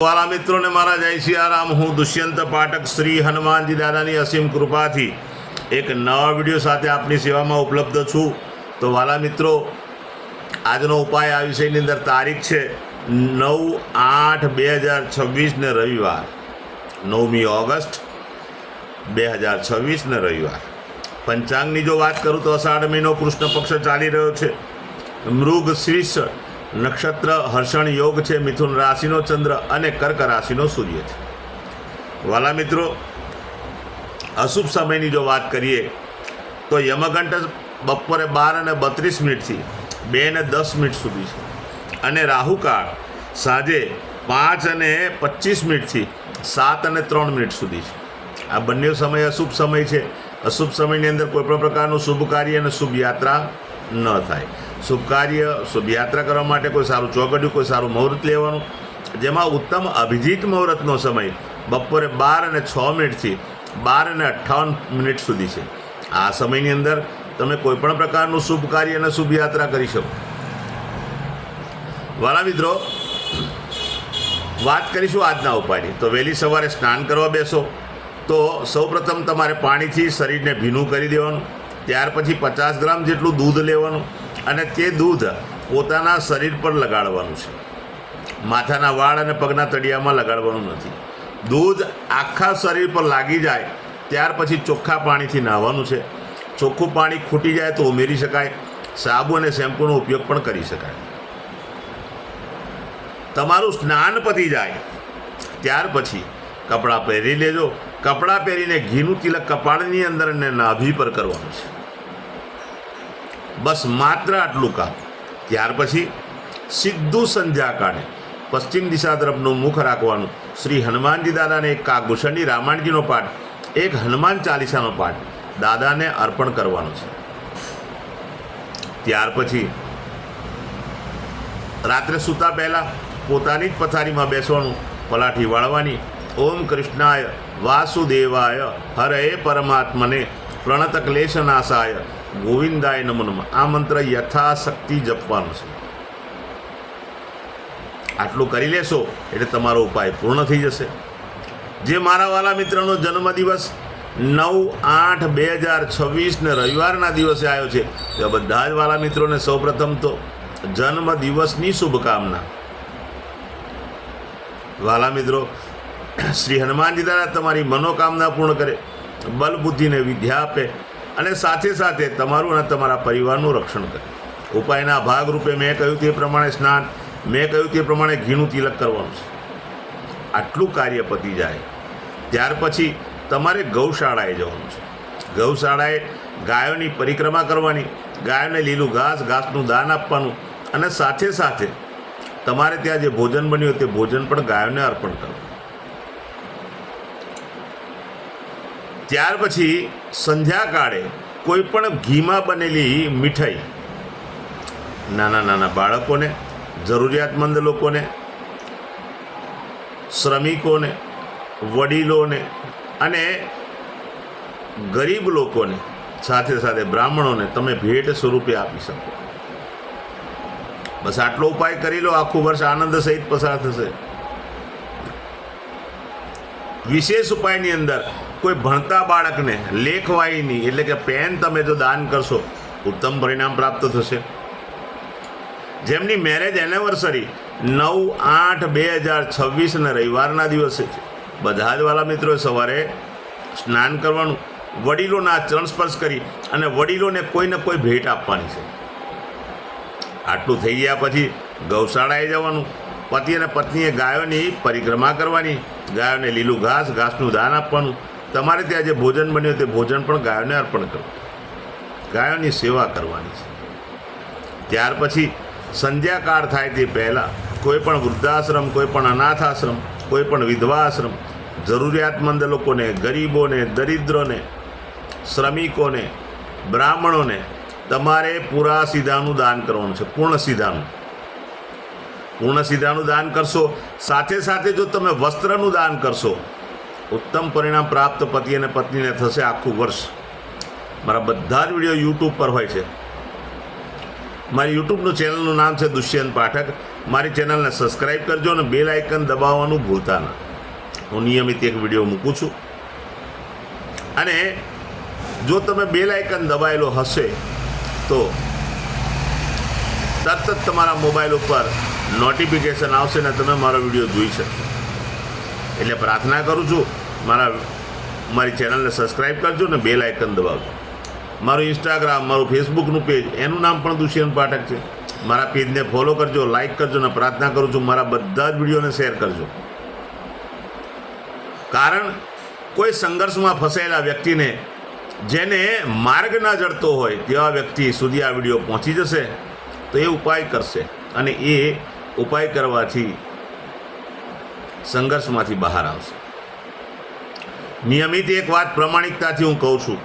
वाला मित्रों ने मारा जय सियाराम। हूँ दुष्यंत पाठक श्री हनुमानजी दादानी असीम कृपाथी एक नवा विडियो साथे आपनी सेवा में उपलब्ध छूँ। तो वाला मित्रों, आजनो उपाय आ विषयनी अंदर तारीख है 9/8/2026 ने रविवार, 9મી ઓગસ્ટ 2026 ने रविवार। पंचांगनी जो बात करूँ तो अषाढ़ महीनो कृष्ण पक्ष चाली रह्यो छे। मृग शीर्ष नक्षत्र हर्षण योग है। मिथुन राशिनो चंद्र और कर्क राशिनो सूर्य है। वाला मित्रों, अशुभ समय की जो बात करिए तो यमघंट बपोरे 12:32 थी 2:10 सुधी है और राहुकाळ साँजे 5:25 थी 7:03 सुधी है। आ बंने समय अशुभ समय है। अशुभ समय अंदर कोईपण प्रकारનું शुभ कार्य और शुभ यात्रा न थाय। शुभ कार्य शुभ यात्रा करवा माटे कोई सारू चौकड़िયું कोई सारू मुहूर्त लेवानुं, जेमां उत्तम अभिजीत मुहूर्तनो समय बपोरे 12:06 थी 12:58 सुधी है। आ समयनी अंदर तमे कोईपण प्रकारનું शुभ कार्य અને शुभ यात्रा करी शको। वाला मित्रों, बात करीशुं आजना उपायनी। तो वहेली सवारे स्नान करवा बेसो तो सौप्रथम तमारे पाणीथी शरीरने भीનું કરી દેવાનું। ત્યાર પછી 50 ગ્રામ જેટલું दूध લેવાનું અને તે दूध પોતાના શરીર પર લગાડવાનું છે। માથાના વાળ અને પગના તળિયામાં લગાડવાનું નથી। दूध આખા શરીર પર લાગી જાય ત્યાર પછી ચોખ્ખા પાણીથી નહાવાનું છે। ચોખ્ખું પાણી ખૂટી જાય તો ઉમેરી શકાય। સાબુ અને શેમ્પૂનો ઉપયોગ પણ કરી શકાય। તમારું સ્નાન પતી જાય ત્યાર પછી કપડાં પહેરી લેજો। કપડાં પહેરીને ઘીનું તિલક કપાળની અંદર અને નાભી પર કરવાનું છે। बस मात्र आटलू काम। त्यार पछी सीधू संध्या काळे पश्चिम दिशा तरफनु मुख राखवानुं। श्री हनुमानजी दादा ने एक कागभूषणी रामायणजीनो पाठ, एक हनुमान चालीसानो पाठ दादा ने अर्पण करवानो छे। त्यार पछी रात्रे सूता पहला पोतानी ज पथारीमां बेसवानुं, पलाठी वाळवानी। ओम कृष्णाय वासुदेवाय हरे परमात्मने प्रणत क्लेशनाशाय गोविंदाय नमो नमः आ मंत्र यथाशक्ति जपवानो छे। आटलू करी लेशो एटले तमारो उपाय पूर्ण थई जशे। जे मारा वाला मित्रनो जन्मदिवस 9/8/2026 ने रविवारना दिवसे आव्यो छे ते बधा ज वाला मित्रोने सौप्रथम तो जन्मदिवसनी शुभकामना। वाला मित्रों, श्री हनुमानजी दादा तमारी मनोकामना पूर्ण करे, बल बुद्धि ने विद्या आपे અને સાથે સાથે તમારું અને તમારા પરિવારનું રક્ષણ કરે। ઉપાયના ભાગરૂપે મેં કહ્યું તે પ્રમાણે સ્નાન, મેં કહ્યું તે પ્રમાણે ઘીનું તિલક કરવાનું છે। આટલું કાર્ય પતી જાય ત્યાર પછી તમારે ગૌશાળાએ જવાનું છે। ગૌશાળાએ ગાયોની પરિક્રમા કરવાની, ગાયોને લીલું ઘાસ, ઘાસનું દાન આપવાનું અને સાથે સાથે તમારે ત્યાં જે ભોજન બન્યું તે ભોજન પણ ગાયોને અર્પણ કરવું। ત્યાર પછી સંધ્યાકાળે કોઈપણ ઘીમાં બનેલી મીઠાઈ નાના નાના બાળકોને, જરૂરિયાતમંદ લોકોને, શ્રમિકોને, વડીલોને અને ગરીબ લોકોને, સાથે સાથે બ્રાહ્મણોને તમે ભેટ સ્વરૂપે આપી શકો। બસ આટલો ઉપાય કરી લો, આખું વર્ષ આનંદ સહિત પસાર થશે। विशेष उपायनी अंदर कोई भणता बाळकने लेखवाईनी एटले के पेन तमे जो दान करशो उत्तम परिणाम प्राप्त थशे। जेमनी मेरेज एनिवर्सरी 9/8/2026 ने रविवारना दिवसे छे बधा ज वाला मित्रों सवारे स्नान करवानुं, वडीलोना चरण स्पर्श करी अने वडीलोने कोई ने कोई भेट आपवानी छे। आटलू थई गया पछी गौशाळाए जवानुं। पति और पत्नीए गायोनी परिक्रमा करवानी, गायोने लीलू घास, घासનું દાન આપવાનું। તમારે ત્યાં જે ભોજન બન્યું તે ભોજન પણ ગાયોને અર્પણ કરવું, ગાયોની સેવા કરવાની છે। ત્યાર પછી સંધ્યાકાળ થાય તે પહેલાં કોઈ પણ વૃદ્ધાશ્રમ, કોઈ પણ અનાથ આશ્રમ, કોઈ પણ વિધવા આશ્રમ, જરૂરિયાતમંદ લોકોને, ગરીબોને, દરિદ્રોને, શ્રમિકોને, બ્રાહ્મણોને તમારે પૂરા સીધાનું દાન કરવાનું છે। પૂર્ણ સીધાનું दान करशो। साथे साथे जो तमे वस्त्रनु दान करशो उत्तम परिणाम प्राप्त पति और पत्नी ने थशे। आखू वर्ष मारा बधा ज विडियो यूट्यूब पर होय छे। मारी यूट्यूबનું ચેનલનું નામ છે દુષ્યંત પાઠક। મારી ચેનલને સબસ્ક્રાઈબ કરજો અને બેલ આઇકન દબાવવાનું ભૂલતા ના. હું નિયમિત એક વિડીયો મૂકું છું અને જો તમે બેલ આઇકન દબાયેલો હશે તો તરત જ તમારા મોબાઈલ ઉપર નોટિફિકેશન આવશે ને તમે મારો વિડીયો જોઈ શકશો. એટલે પ્રાર્થના કરું છું મારી ચેનલને સબસ્ક્રાઈબ કરજો ને બેલ આઇકન દબાવજો. મારું ઇન્સ્ટાગ્રામ, મારું ફેસબુકનું પેજ, એનું નામ પણ દુષ્યંત પાઠક છે. મારા પેજને ફોલો કરજો, લાઈક કરજો ને પ્રાર્થના કરું છું મારા બધા જ વિડીયોને શેર કરજો. કારણ કોઈ સંઘર્ષમાં ફસાયેલા વ્યક્તિને જેને માર્ગ ના જડતો હોય તેવા વ્યક્તિ સુધી આ વિડીયો પહોંચી જશે તો એ ઉપાય કરશે અને એ ઉપાય કરવાથી સંઘર્ષમાંથી બહાર આવશે. નિયમિત એક વાત પ્રમાણિકતાથી હું કહું છું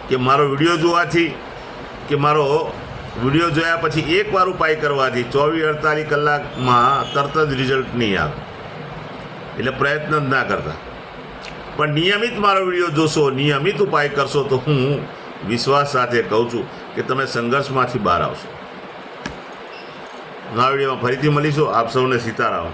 કે મારો વિડીયો જોવાથી કે મારો વિડીયો જોયા પછી એકવાર ઉપાય કરવાથી 24-48 કલાકમાં તરત જ રિઝલ્ટ નહીં આવે. એટલે પ્રયત્ન જ ના કરતા, પણ નિયમિત મારો વિડીયો જોશો, નિયમિત ઉપાય કરશો તો હું વિશ્વાસ સાથે કહું છું કે તમે સંઘર્ષમાંથી બહાર આવશો. નવા વિડીયોમાં ફરીથી મળીશું. આપ સૌને સીતારામ.